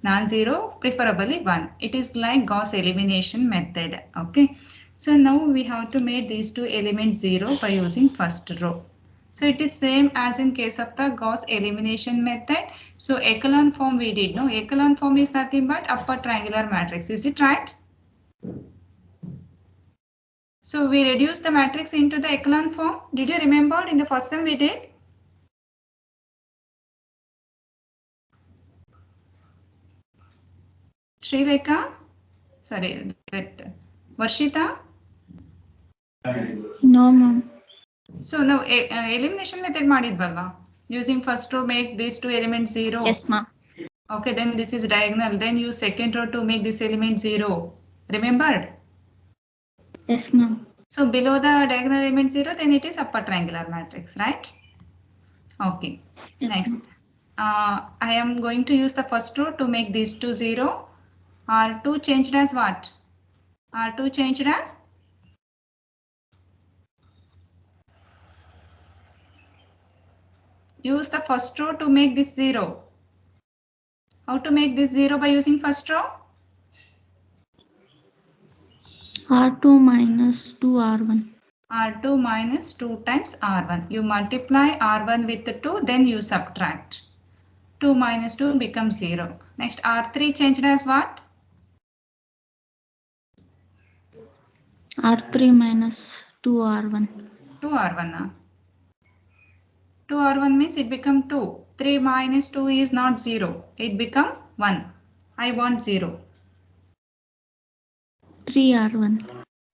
Non-zero, preferably 1. It is like Gauss elimination method. Okay. So now we have to make these two elements 0 by using first row. So it is same as in case of the Gauss elimination method. So echelon form we did. No, echelon form is nothing but upper triangular matrix. Is it right? So we reduce the matrix into the echelon form. Did you remember in the first time we did? Srilekha? Sorry, that Varshita? No, ma'am. So now elimination method madidvalva. Using first row make these two elements 0. Yes, ma'am. Okay, then this is diagonal. Then use second row to make this element 0. Remembered? Yes, ma'am. So below the diagonal element 0, then it is upper triangular matrix, right? Okay. Yes, Next. I am going to use the first row to make these two 0. R2 changed as what? R2 changed as? Use the first row to make this 0. How to make this 0 by using first row? R2 minus 2R1. R2 minus 2 times R1. You multiply R1 with 2, then you subtract. 2 minus 2 becomes 0. Next, R3 changed as what? R3 minus 2R1. 2R1. 2R1 means it become 2. 3 minus 2 is not 0. It become 1. I want 0. 3R1.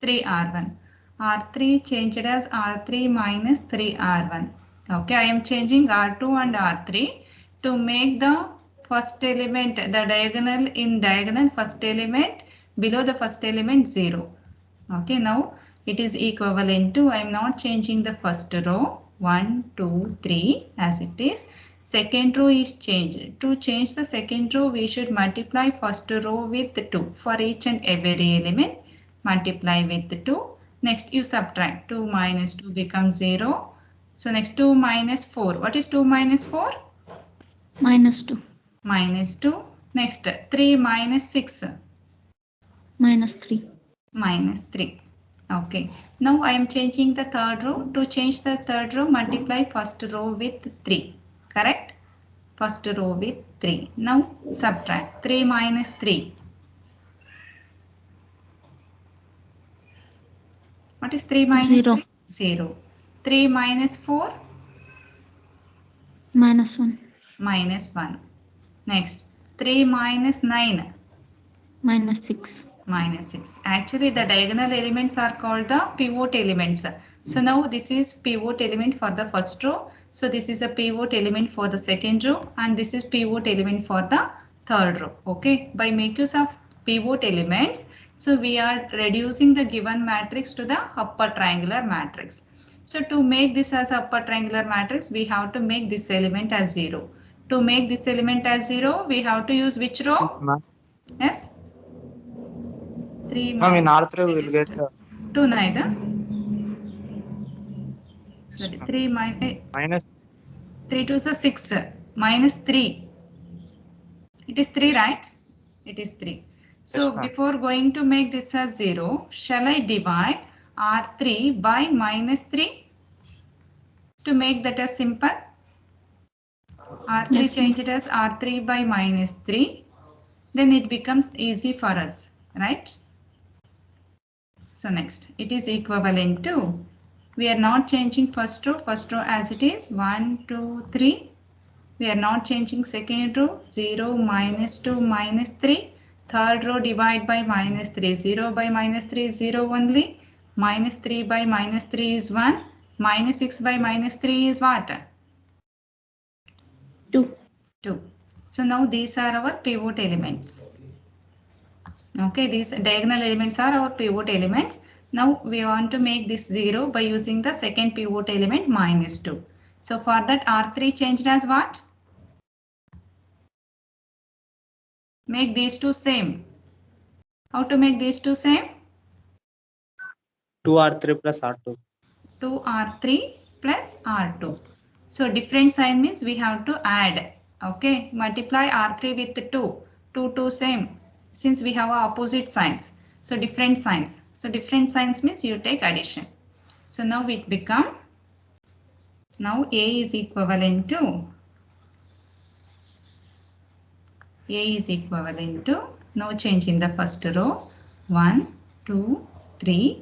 3R1. R3 changed as R3 minus 3R1. Okay, I am changing R2 and R3 to make the first element, the diagonal in diagonal first element, below the first element 0. Okay, now it is equivalent to, I am not changing the first row, 1, 2, 3 as it is. Second row is changed. To change the second row, we should multiply first row with 2 for each and every element. Multiply with 2. Next you subtract. 2 minus 2 becomes 0. So next 2 minus 4. What is 2 minus 4? Minus 2. Minus 2. Next 3 minus 6. Minus 3. Minus 3. Okay. Now I am changing the third row. To change the third row, multiply first row with 3. Correct? First row with 3. Now subtract. 3 minus 3. What is 3 minus 0. 3? 0. 3 minus 4? Minus 1. Minus 1. Next, 3 minus 9? Minus 6. Minus 6. Actually, the diagonal elements are called the pivot elements. So now this is pivot element for the first row. So this is a pivot element for the second row, and this is pivot element for the third row. Okay, by make use of pivot elements, so we are reducing the given matrix to the upper triangular matrix. So to make this as upper triangular matrix, we have to make this element as 0. To make this element as 0, we have to use which row? Yes? 3 Ma'am, in R3 we will get 2 neither. Sorry, 3 minus 3 2 is 6 minus 3. It is 3, right? It is 3. So yes, before going to make this as 0, shall I divide R3 by minus 3 to make that as simple? R3 Yes, change it as R3 by minus 3. Then it becomes easy for us, right? So next, it is equivalent to, we are not changing first row as it is, 1, 2, 3. We are not changing second row, 0, minus 2, minus 3. Third row divide by minus 3, 0 by minus 3 is 0 only. Minus 3 by minus 3 is 1. Minus 6 by minus 3 is what? 2. 2. So now these are our pivot elements. Okay, these diagonal elements are our pivot elements. Now we want to make this 0 by using the second pivot element minus 2. So for that R3 changed as what? Make these two same. How to make these two same? 2R3 plus R2. 2R3 plus R2. So different sign means we have to add. Okay, multiply R3 with 2. 2 same, since we have opposite signs, so different signs. So different signs means you take addition. So now it become, now A is equivalent to, no change in the first row, 1, 2, 3,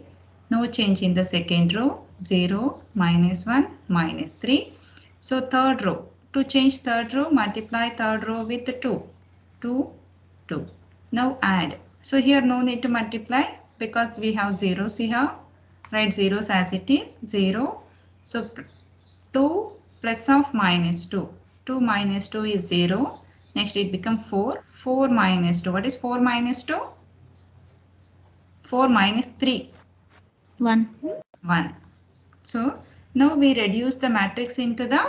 no change in the second row, 0, -1, -3. So third row, to change third row, multiply third row with 2, 2, 2. Now add. So here no need to multiply because we have zeros here. Write zeros as it is, 0. So 2 plus of -2. 2 minus 2 is 0. Next it becomes 4. 4 minus 2. What is 4 minus 2? 4 minus 3. 1. 1. So now we reduce the matrix into the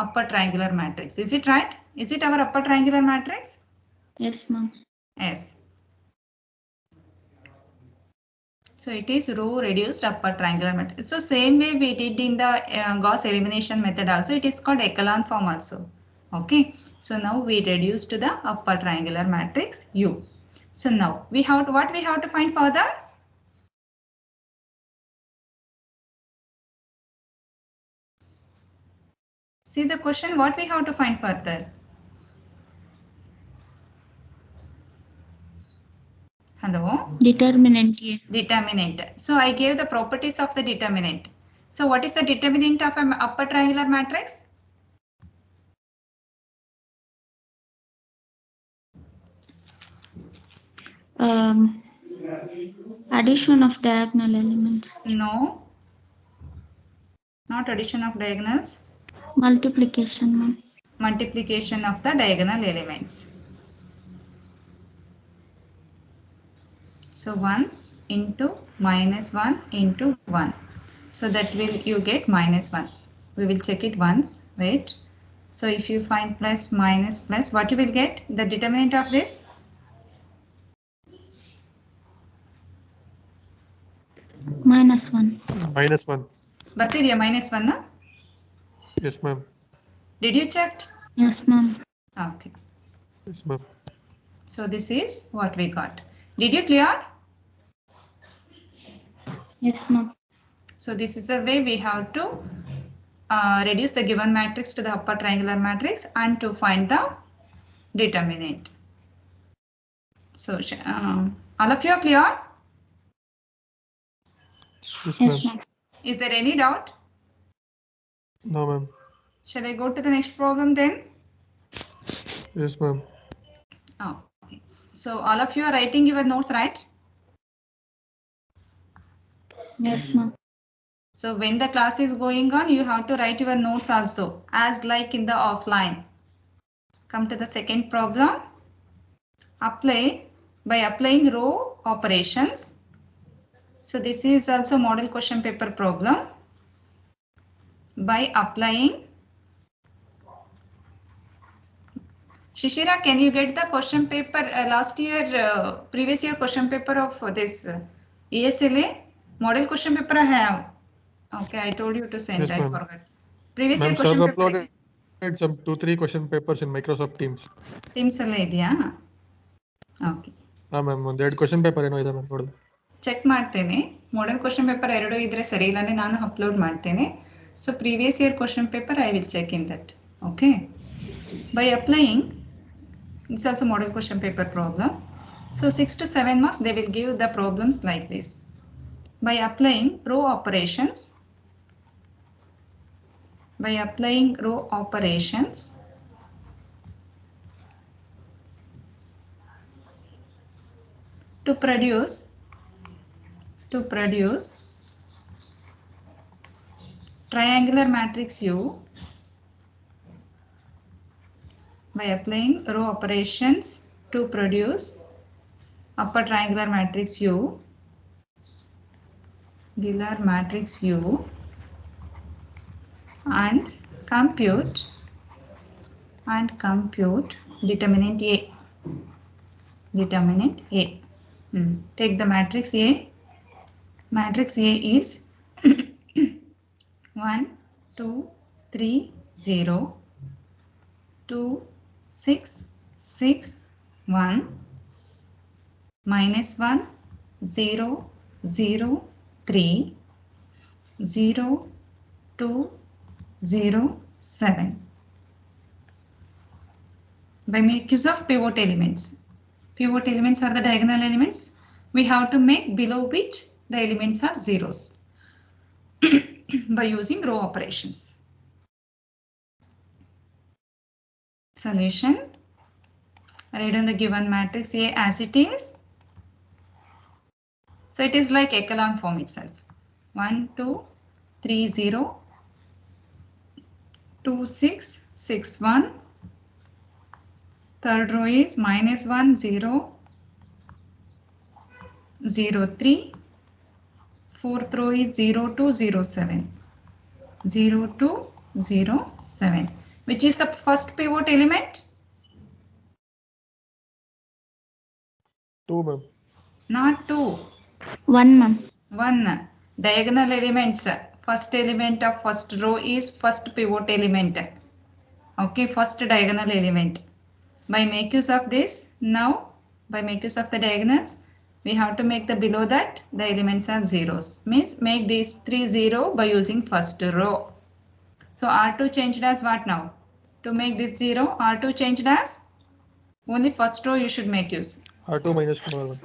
upper triangular matrix. Is it right? Is it our upper triangular matrix? Yes, ma'am. Yes. So it is row reduced upper triangular matrix. So same way we did in the Gauss elimination method also. It is called echelon form also. Okay. So now we reduce to the upper triangular matrix U. So now we have to, what we have to find further? See the question, what we have to find further? Hello? Determinant A. Determinant. So I gave the properties of the determinant. So what is the determinant of an upper triangular matrix? Addition of diagonal elements. No. Not addition of diagonals. Multiplication, ma'am. Multiplication of the diagonal elements. So 1 into -1 into 1. So that will you get -1. We will check it once. Wait. So if you find plus minus plus, what you will get? The determinant of this? -1. -1. Bhartiya, -1, na? Yes, ma'am. Did you check? Yes, ma'am. Okay. Yes, ma'am. So this is what we got. Did you clear? Yes, ma'am. So this is the way we have to reduce the given matrix to the upper triangular matrix and to find the determinant. So all of you are clear? Yes, ma'am. Is there any doubt? No, ma'am. Shall I go to the next problem then? Yes, ma'am. Oh, okay. So all of you are writing your notes, right? Yes, ma'am. So when the class is going on, you have to write your notes also, as like in the offline. Come to the second problem. By applying row operations. So this is also model question paper problem. By applying, Shishira, can you get the question paper last year, previous year question paper of this ESLA? Model question paper I have. Okay, I told you to send. Yes, I ma'am. forgot. Previous year Ma'am, sir question paper. uploaded some 2-3 question papers in Microsoft Teams. Teams alla idೆಯಾ? Okay. ma'am, ಒಂದೆರಡು question paper ಏನೋ ಇದೆ ma'am ನೋಡೋದು. Check ಮಾಡ್ತೇನೆ. Model question paper 2 ಇದ್ರೆ ಸರಿ, ಇಲ್ಲಾಂದ್ರೆ ನಾನು upload ಮಾಡ್ತೇನೆ. So previous year question paper I will check in that. Okay. By applying, it's also model question paper problem. So 6 to 7 marks, they will give the problems like this. By applying row operations, to produce triangular matrix U, by applying row operations to produce upper triangular matrix U, and compute determinant A. Take the matrix A. Matrix A is 1, 2, 3, 0, 2, 6, 6, 1, minus 1, 0, 0, 3, 0, 2, 0, 7. By make use of pivot elements. Pivot elements are the diagonal elements. We have to make below which the elements are zeros by using row operations. Solution. Write on the given matrix A as it is. So it is like echelon form itself. 1, 2, 3, 0, 2, 6, 6, 1. Third row is minus 1, 0, 0, 3. Fourth row is 0, 2, 0, 7. 0, 2, 0, 7. Which is the first pivot element? 2, ma'am. Not 2. 1, ma'am. 1. Diagonal elements. First element of first row is first pivot element. Okay, first diagonal element. By make use of this, now by make use of the diagonals, we have to make the below that the elements are zeros. Means make these 3 0 by using first row. So R2 changed as what now? To make this 0, R2 changed as only first row you should make use. R2 minus 2 R1.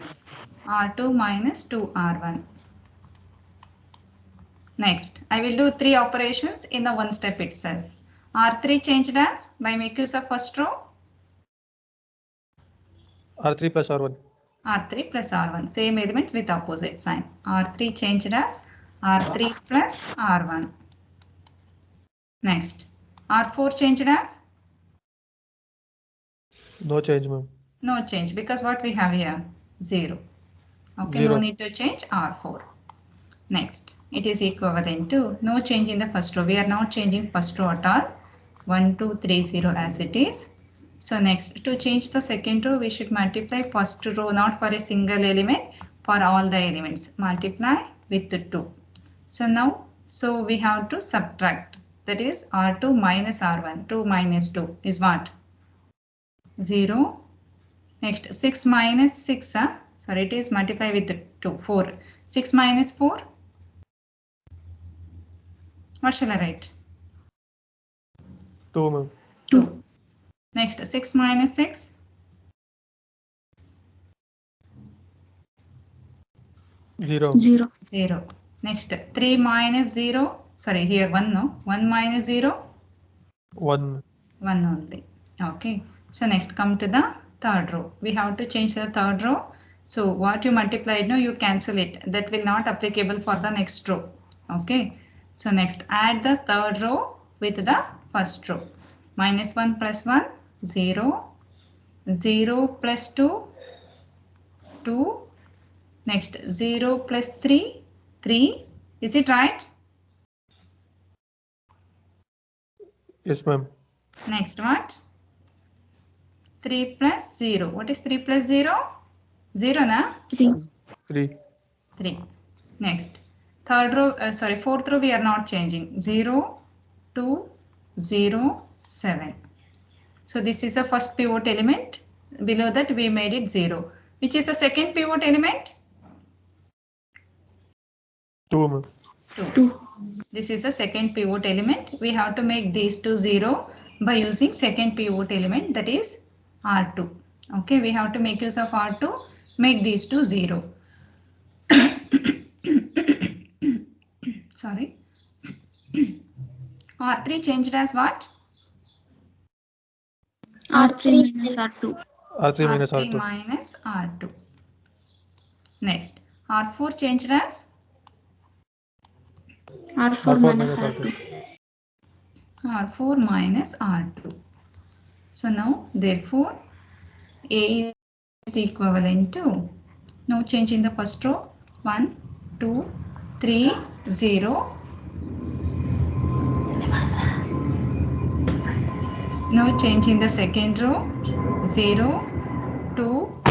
R2 minus 2R1. Next, I will do 3 operations in the one step itself. R3 changed as by make use of first row. R3 plus R1. R3 plus R1. Same elements with opposite sign. R3 changed as R3 plus R1. Next, R4 changed as? No change, ma'am. No change because what we have here? 0. Okay, 0. no need to change R4. Next, it is equivalent to no change in the first row. We are not changing first row at all. 1, 2, 3, 0 as it is. So next, to change the second row, we should multiply first row not for a single element, for all the elements. Multiply with 2. So now, so we have to subtract. That is R2 minus R1. 2 minus 2 is what? 0. Next, 6 minus 6. Sorry, it is multiply with 2. 4. 6 minus 4. What shall I write? 2, ma'am. 2. Next, 6 minus 6. 0. 0. 0. Next, 3 minus 0. Sorry, here 1 no. 1 minus 0. 1. 1 only. Okay. So next, come to the third row. We have to change the third row. So what you multiplied now, you cancel it. That will not applicable for the next row. Okay. So next, add the third row with the first row. Minus 1 plus 1, 0. 0 plus 2, 2. Next, 0 plus 3, 3. Is it right? Yes, ma'am. Next, what? 3 plus 0. What is 3 plus 0? 0, na? 3. 3. 3. Next, third row, fourth row we are not changing. 0, 2, 0, 7. So this is the first pivot element. Below that we made it 0. Which is the second pivot element? 2, ma'am. 2. This is the second pivot element. We have to make these two 0 by using second pivot element, that is R2. Okay, we have to make use of R2, make these two 0. Sorry. R3 changed as what? R3 minus R2. R3 minus R3 R2. minus R2. Next, R4 changed as? R4 minus R2. R4 minus R2. So now, therefore, A is equivalent to, no change in the first row, 1, 2, 3, 0. No change in the second row, 0, 2,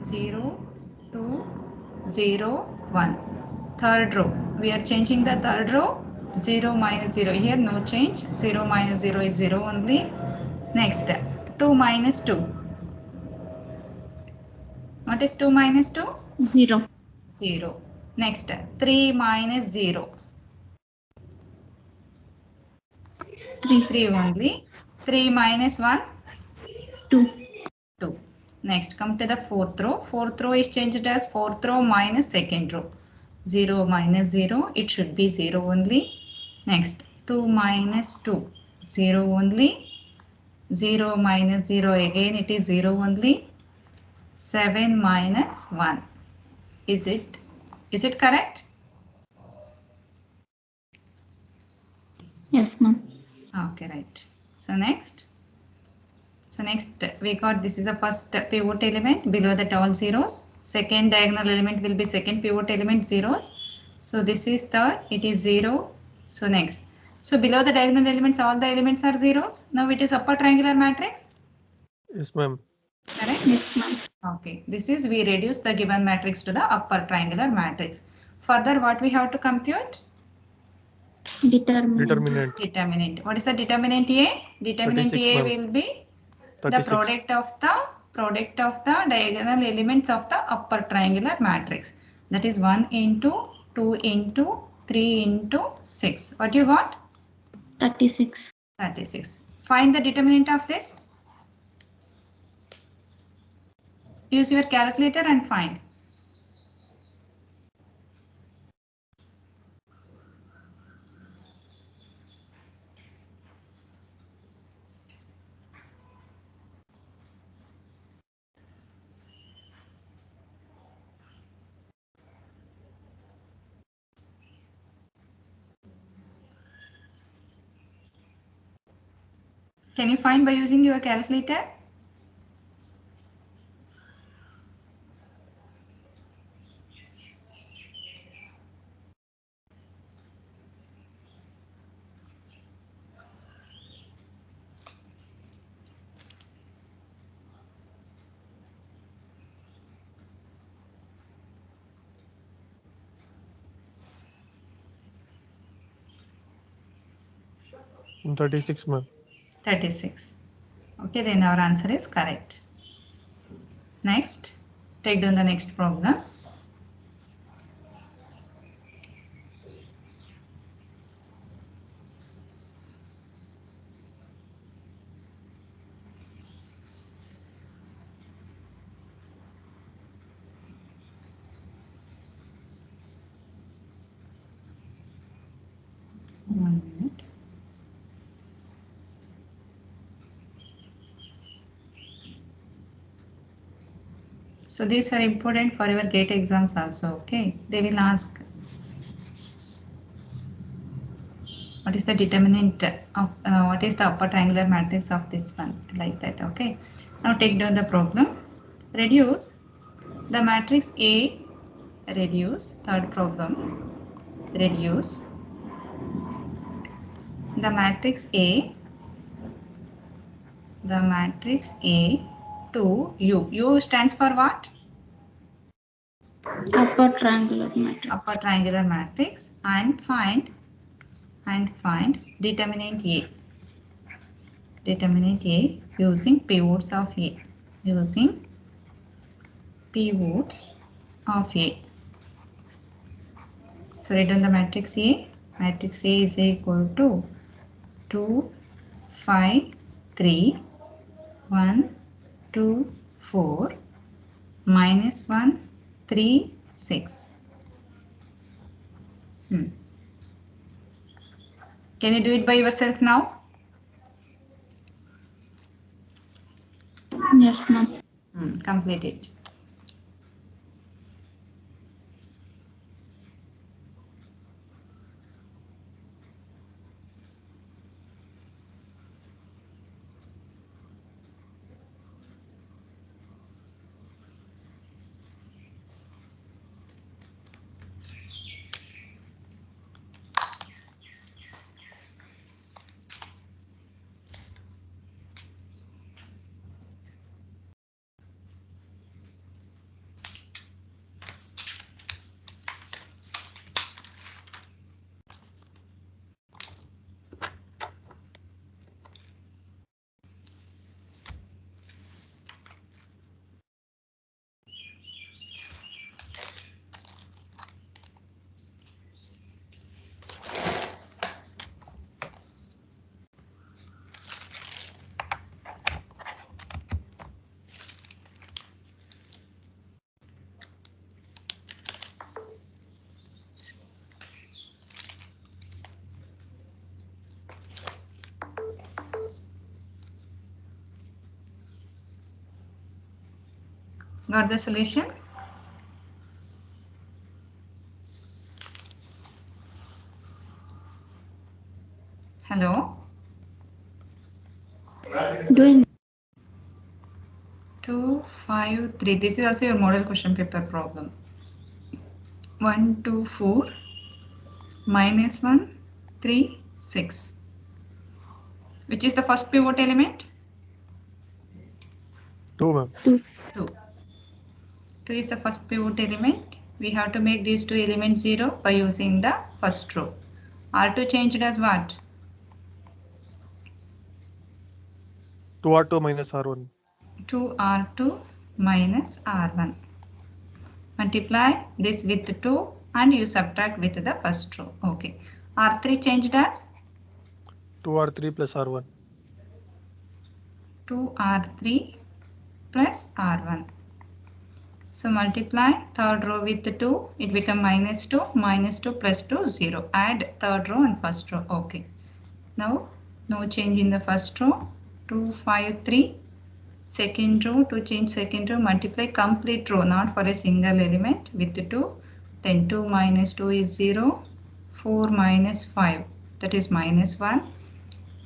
0, 2, 0, 1. Third row, we are changing the third row, 0 minus 0. Here no change, 0 minus 0 is 0 only. Next, 2 minus 2. What is 2 minus 2? 0. 0. Next, 3 minus 0. 3. 3 only. 3 minus 1? 2. 2. Next, come to the fourth row. Fourth row is changed as fourth row minus second row. 0 minus 0, it should be 0 only. Next, 2 minus 2, 0 only. 0 minus 0, again it is 0 only. 7 minus 1. Is it correct? Yes, ma'am. Okay, right. So next we got this is the first pivot element below that all zeros. Second diagonal element will be second pivot element zeros. So this is third, it is 0. So next. So below the diagonal elements, all the elements are zeros. Now it is upper triangular matrix. Yes, ma'am. Correct? Yes, ma'am. Okay. This is we reduce the given matrix to the upper triangular matrix. Further, what we have to compute? Determinant. Determinant. What is the determinant A? Determinant 36, A ma'am. will be the 36. product of the diagonal elements of the upper triangular matrix. That is 1 into 2 into 3 into 6. What you got? 36. 36. Find the determinant of this. Use your calculator and find. Can you find by using your calculator? Mm, 36, ma'am. 36. Okay, then our answer is correct. Next, take down the next problem. One minute. So these are important for your GATE exams also, okay? They will ask what is the determinant of what is the upper triangular matrix of this one, like that, okay? Now take down the problem. Reduce the matrix A, reduce, third problem, reduce the matrix A to U. U stands for what? Upper triangular matrix. Upper triangular matrix, and find determinant A. Determinant A using pivots of A. Using pivots of A. So write down the matrix A. Matrix A is equal to 2, 5, 3, 1, 2, 4, minus 1, 3, 6. Can you do it by yourself now? Yes, ma'am. Complete it. Got the solution? Hello? Doing 2, 5, 3. This is also your model question paper problem. 1, 2, 4, minus 1, 3, 6. Which is the first pivot element? 2, ma'am. 2. 2. 2 is the first pivot element. We have to make these two elements 0 by using the first row. R2 changed as what? 2R2 minus R1. 2R2 minus R1. Multiply this with 2 and you subtract with the first row. Okay. R3 changed as 2R3 plus R1. 2R3 plus R1. So multiply third row with 2, it becomes minus 2, minus 2 plus 2, 0. Add third row and first row. Okay. Now, no change in the first row. 2, 5, 3. Second row, to change second row, multiply complete row, not for a single element with 2. Then 2 minus 2 is 0. 4 minus 5, that is minus 1.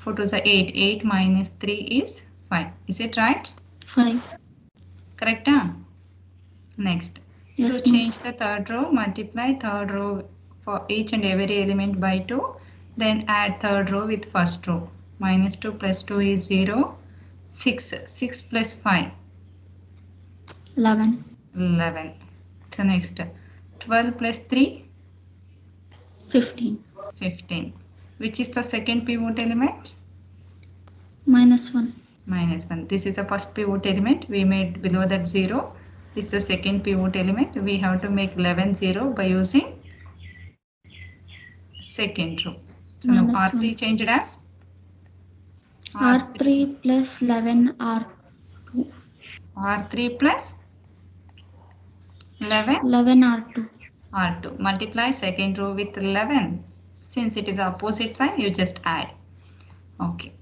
4 to the 8. 8 minus 3 is 5. Is it right? 5. Correct? Huh? Next, Yes, to ma'am. change the third row, multiply third row for each and every element by 2. Then add third row with first row. Minus 2 plus 2 is 0. 6. 6 plus 5. 11. 11. So next, 12 plus 3. 15. 15. Which is the second pivot element? Minus 1. Minus 1. This is the first pivot element. We made below that 0. This is the second pivot element. We have to make 11 0 by using second row. So now Minus R3 1. changed as R3 plus 11 R2. R3 plus 11 11 R2. R2. Multiply second row with 11. Since it is opposite sign, you just add. Okay.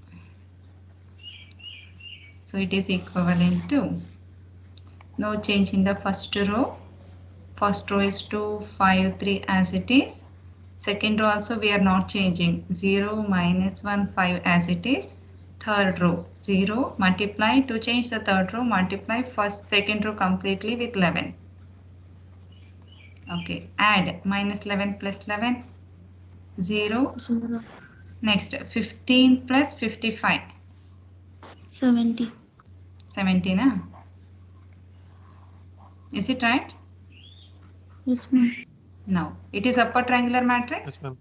So it is equivalent to, no change in the first row. First row is 2, 5, 3 as it is. Second row also we are not changing. 0, minus 1, 5 as it is. Third row 0. Multiply, to change the third row, multiply second row completely with 11. Okay, add minus 11 plus 11. 0. 0. Next, 15 plus 55. 70. 17. Huh? Is it right? Yes, ma'am. No. It is upper triangular matrix? Yes, ma'am.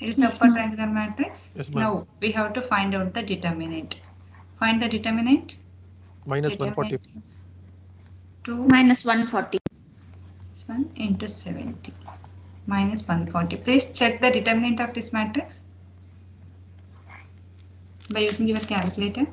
It is Yes, upper ma'am. triangular matrix? Yes, ma'am. Now we have to find out the determinant. Find the determinant. Minus 140. 2 Minus 140. 1 into 70 minus 140. Please check the determinant of this matrix by using your calculator.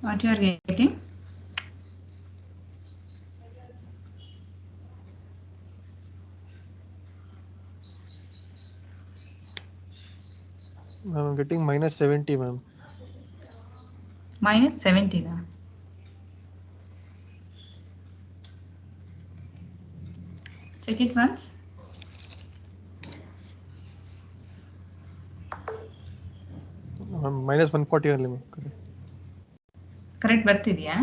What you are getting? I'm getting minus 70, ma'am. Minus 70 now. Check it once. Minus 140 only, ma'am. Correct ಬರ್ತಿದ್ಯಾ?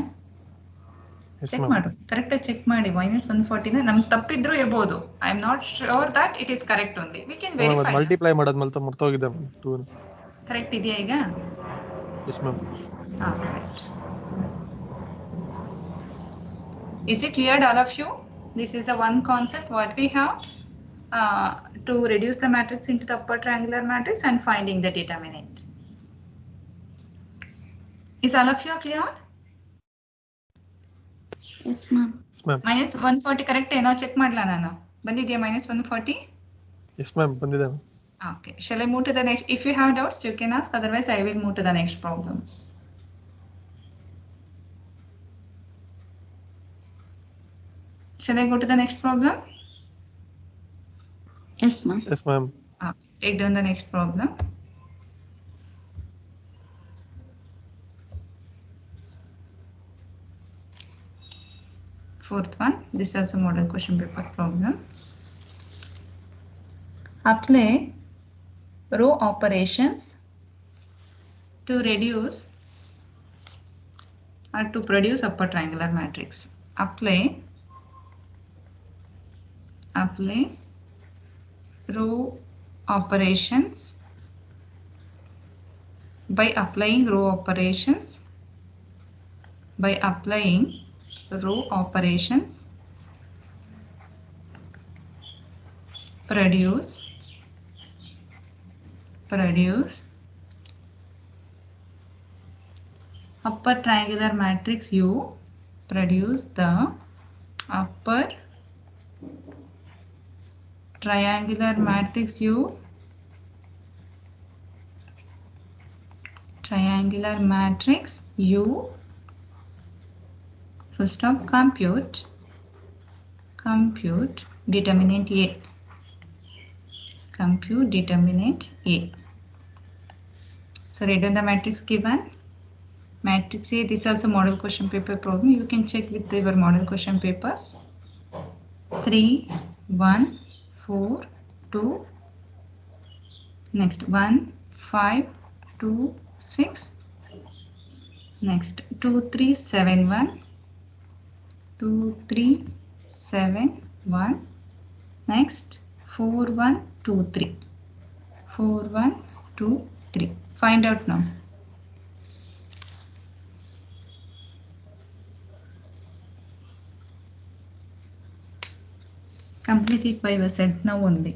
Yes, check ma'am. ಮಾಡು, ಕರೆಕ್ಟಾಗಿ check ಮಾಡಿ. minus 140 ನಮ್ಗೆ ತಪ್ಪಿದ್ರು ಇರ್ಬೋದು. I am not sure that it is correct only. We can verify. Multiply ಮಾಡೋದ್ಮೇಲೆ ಮರ್ತೋಗಿದೆ ma'am. 2. Correct ಇದೆಯಾ ಈಗ? Yes, ma'am. Correct. Is it clear to all of you? This is a one concept what we have to reduce the matrix into the upper triangular matrix and finding the determinant. Is all of you clear? Yes, ma'am. Yes, ma'am. Minus 140 correct ಏನೋ check ಮಾಡ್ಲಾ ನಾನು? ಬಂದಿದೆಯಾ minus 140? Yes, ma'am. ಬಂದಿದೆ. Okay. Shall I move to the next? If you have doubts, you can ask. Otherwise, I will move to the next problem. Shall I go to the next problem? Yes, ma'am. Yes, ma'am. Take down the next problem. Fourth one, this is also model question paper problem. Apply row operations to reduce or to produce upper triangular matrix. Apply row operations by applying row operations produce upper triangular matrix U, produce the upper triangular matrix U, full stop, compute determinant A. So write down the matrix given. Matrix A, this is also model question paper problem. You can check with your model question papers. 3, 1, 4, 2. Next 1, 5, 2, 6. Next 2, 3, 7, 1. 2, 3, 7, 1. Next 4, 1, 2, 3. 4, 1, 2, 3. Find out now. Complete it by yourself now only.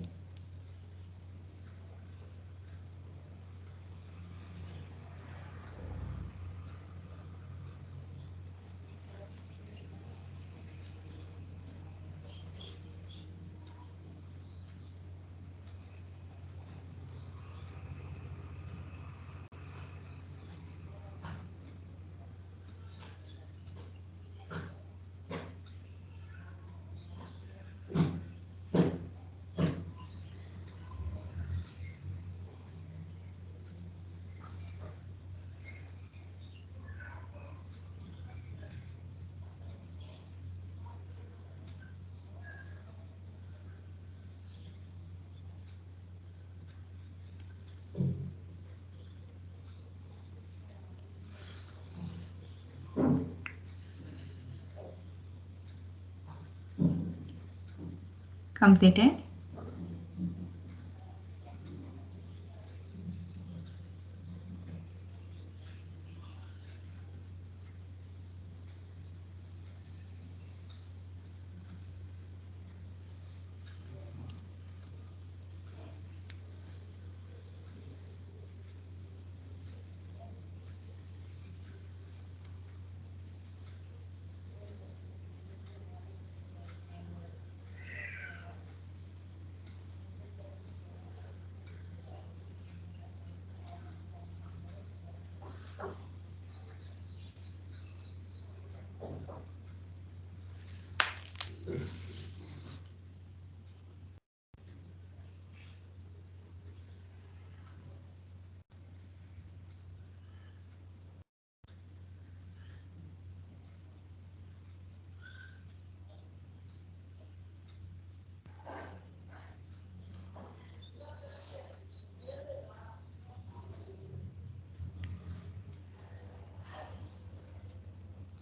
Completed.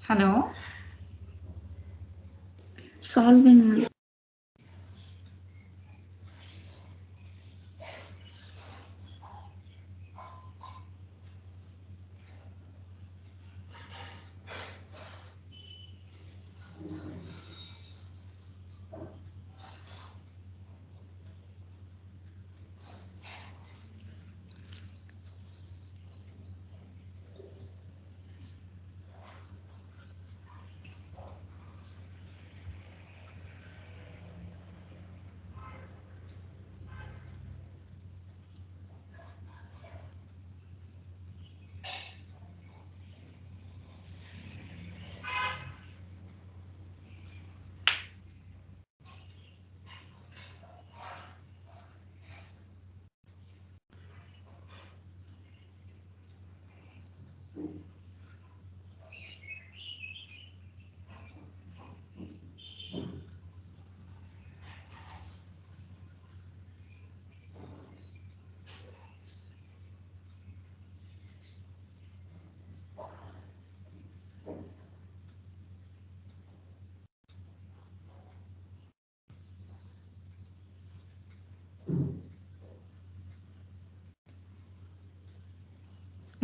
Hello. Solving, ma'am.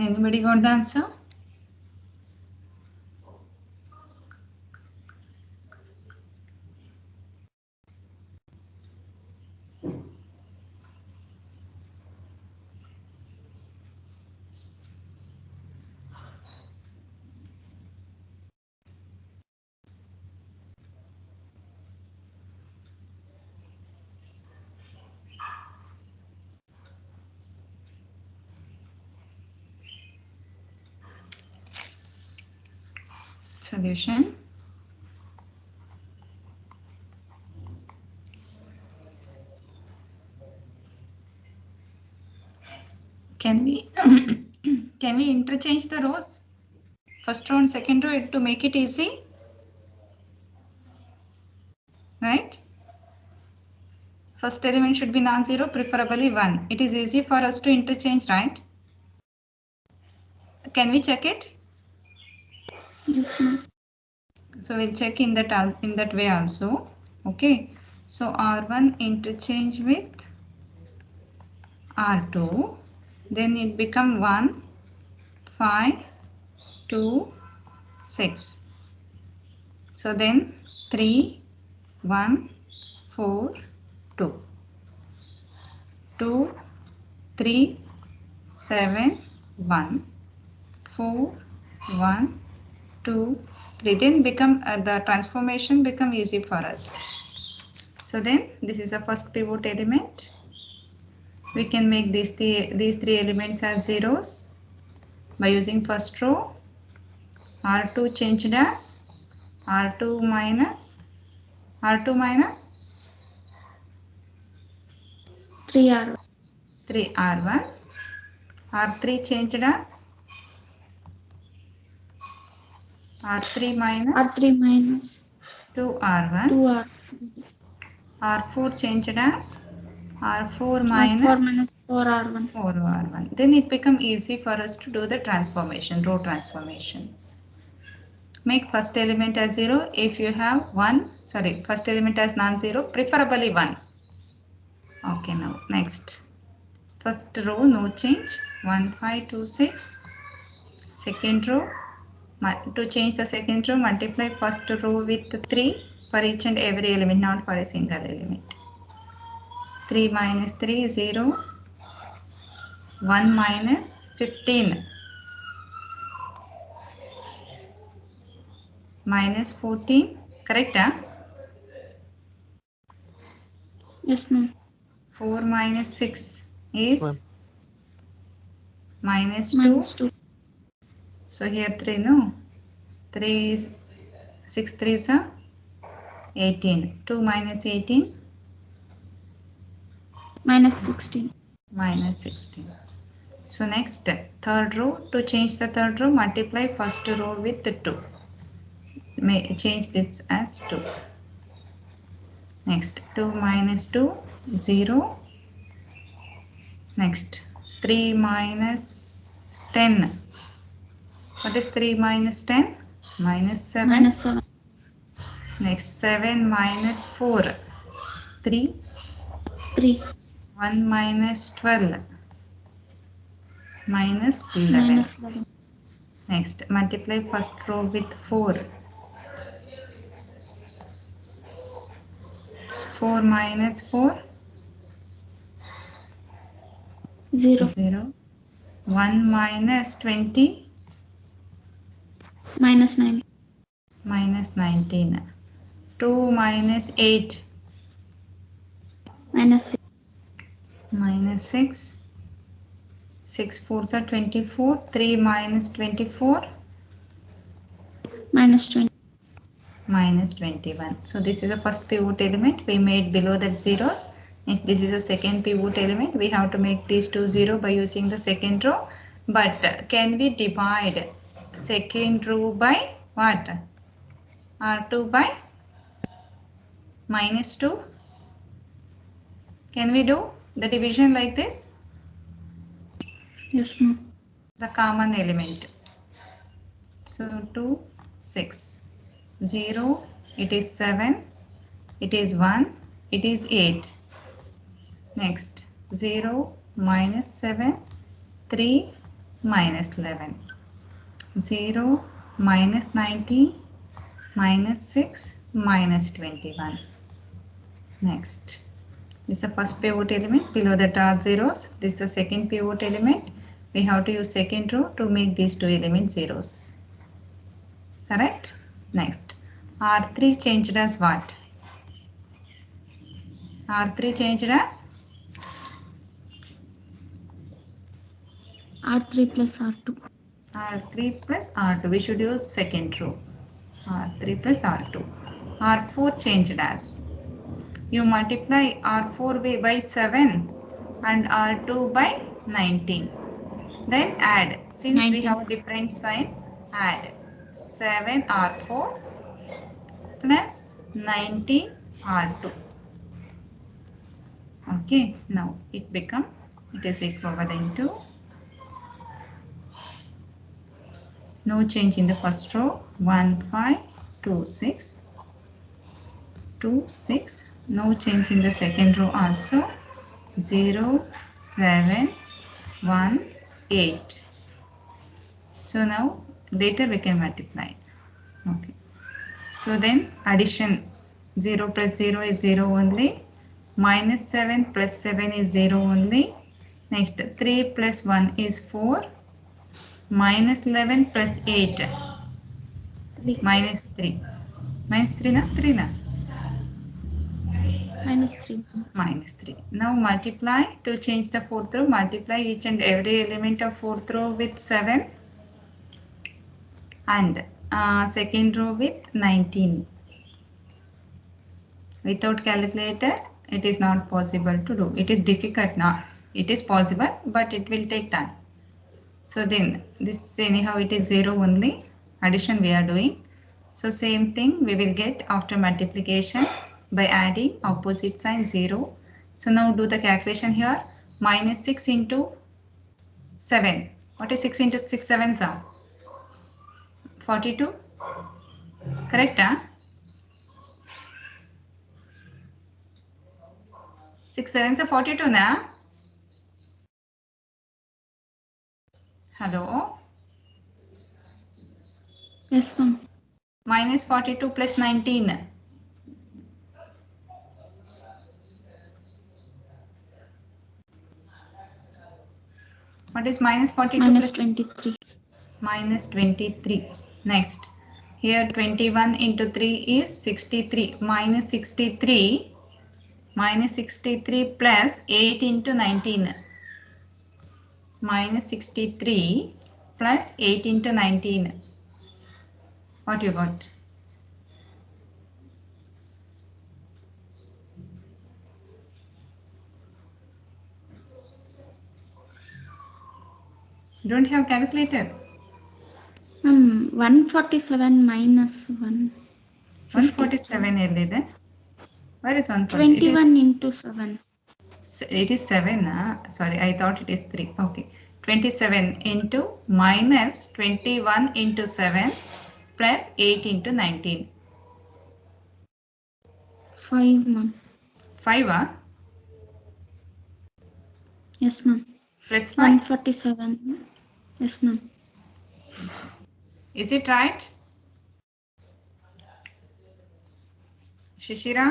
Anybody got the answer? Solution. Can we can we interchange the rows? First row and second row to make it easy? Right? First element should be non-zero, preferably 1. It is easy for us to interchange, right? Can we check it? Yes, ma'am. So we'll check in that way also. Okay. So R1 interchange with R2. Then it become 1, 5, 2, 6. So then 3, 1, 4, 2. 2, 3, 7, 1, 4, 1, 2, 3. Then become the transformation become easy for us. So then this is the first pivot element. We can make these three elements as zeros by using first row. R2 changed as R2 minus 3R1. 3R1. R3 changed as R3 minus R3 minus 2R1. 2R. R4 changed as R4 R4 minus minus 4R1. 4R1. Then it become easy for us to do the transformation, row transformation. Make first element as 0 if you have first element as non-zero, preferably 1. Okay, now next. First row, no change, 1, 5, 2, 6. Second row, to change the second row, multiply first row with 3 for each and every element, not for a single element. 3 minus 3 is 0. 1 minus 15 minus 14. Correct, huh? Yes, ma'am. 4 minus 6 is Ma'am. minus 2. Minus 2. So here 3, no? 3 is 6 3s are 18. 2 minus 18 Minus 16. minus 16. So next, third row. To change the third row, multiply first row with 2. May change this as 2. Next, 2 minus 2, 0. Next, 3 minus 10. What is 3 minus 10? Minus 7. Minus 7. Next, 7 minus 4. 3. 3. 1 minus 12. Minus 11. Minus 11. Next, multiply first row with 4. 4 minus 4. 0. 0. 1 minus 20. Minus 9. Minus 19. 2 minus 8. Minus 6. Minus 6. 6 4s are 24. 3 minus 24. Minus 20. Minus 21. So this is the first pivot element we made below that zeros. If this is a second pivot element, we have to make these two 0 by using the second row. But can we divide second row by what? R2 by minus 2. Can we do the division like this? Yes, ma'am. The common element. So 2, 6. 0, it is 7, it is 1, it is 8. Next, 0 minus 7, 3, minus 11. 0, minus 19, minus 6, minus 21. Next. This is the first pivot element. Below that are zeros. This is the second pivot element. We have to use second row to make these two elements zeros. Correct? Next. R3 changed as what? R3 changed as R3 plus R2. R3 plus R2. We should use second row. R3 plus R2. R4 changed as. You multiply R4 by 7 and R2 by 19. Then add. Since 19. we have a different sign, add 7 R4 plus 19 R2. Okay, now it is equivalent to, no change in the first row, 1, 5, 2, 6, 2, 6. No change in the second row also, 0, 7, 1, 8. So now later we can multiply. Okay. So then addition, 0 plus 0 is 0 only. Minus 7 plus 7 is 0 only. Next 3 plus 1 is 4. Minus 11 plus 8. 3. Minus 3. Minus 3 na? 3 na? Minus 3. Minus 3. Now multiply to change the fourth row. Multiply each and every element of fourth row with 7. And second row with 19. Without calculator, it is not possible to do. It is difficult now. It is possible, but it will take time. So then this anyhow it is 0 only. Addition we are doing. So same thing we will get after multiplication by adding opposite sign 0. So now do the calculation here. Minus 6 into 7. What is 6 into 6 sevens are? 42. Correct? Huh? 6 sevens are 42 na? Hello? Yes, ma'am. Minus 42 plus 19. What is minus 42 Minus plus 23. minus 23. Next. Here 21 into 3 is 63. Minus 63. Minus 63 plus 8 into 19. Minus 63 plus 8 into 19. What you got? Don't have calculator. 147 minus 1. 147 ಎಲ್ಲಿದೆ? Where is 140? 21 into 7. It is 7. Sorry, I thought it is 3. Okay. 27 into minus 21 into 7 plus 8 into 19. 5, ma'am. 5 Yes, ma'am. plus 5. 147. Yes, ma'am. Is it right? Shishira?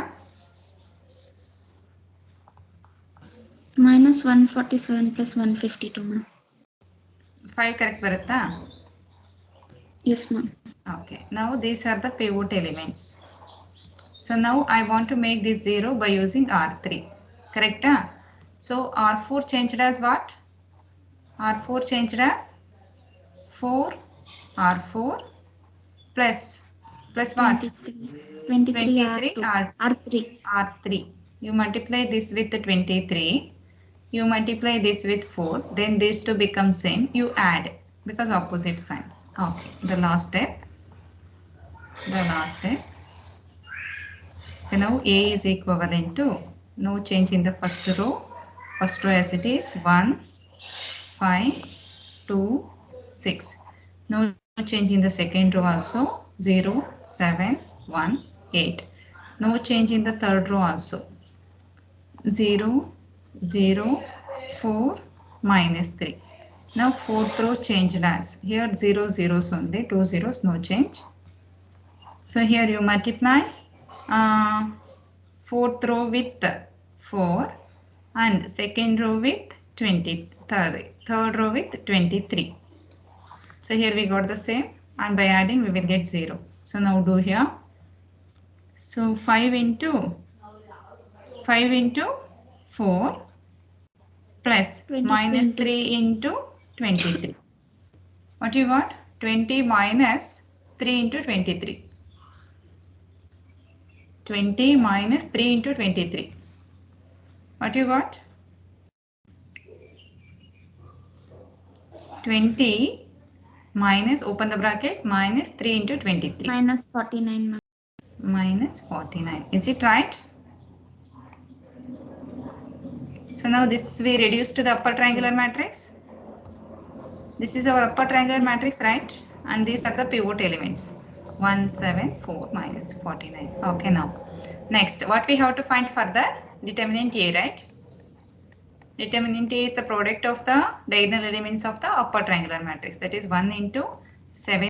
Minus 147 plus 152, ma'am. 5 correct ಬರುತ್ತಾ? Yes, ma'am. Okay. Now these are the pivot elements. So now I want to make this 0 by using R3. Correct? So R4 changed as what? R4 changed as 4 R4 plus what? 23 23 R2. R3. R3. You multiply this with 23. You multiply this with 4. Then these two become same. You add because opposite signs. Okay. The last step. Okay, now A is equivalent to, no change in the first row. First row as it is 1, 5, 2, 6. No change in the second row also 0, 7, 1, 8. No change in the third row also 0, 0, 4, minus 3. Now fourth row changed as, here 0 zeros only, 2 zeros, no change. So here you multiply fourth row with 4 and second row with 20, third row with 23. So here we got the same, and by adding we will get 0. So now do here. So 5 into 4 plus 20, minus 20. 3 into 23. What you got? 20 minus 3 into 23. 20 minus 3 into 23. What you got? 20 minus, open the bracket, minus 3 into 23. Minus 49, ma'am. Minus 49. Is it right? So now this we reduce to the upper triangular matrix. This is our upper triangular matrix, right? And these are the pivot elements. 1, 7, 4, minus 49. Okay, now. Next, what we have to find further? Determinant A, right? Determinant A is the product of the diagonal elements of the upper triangular matrix. That is 1 into 7.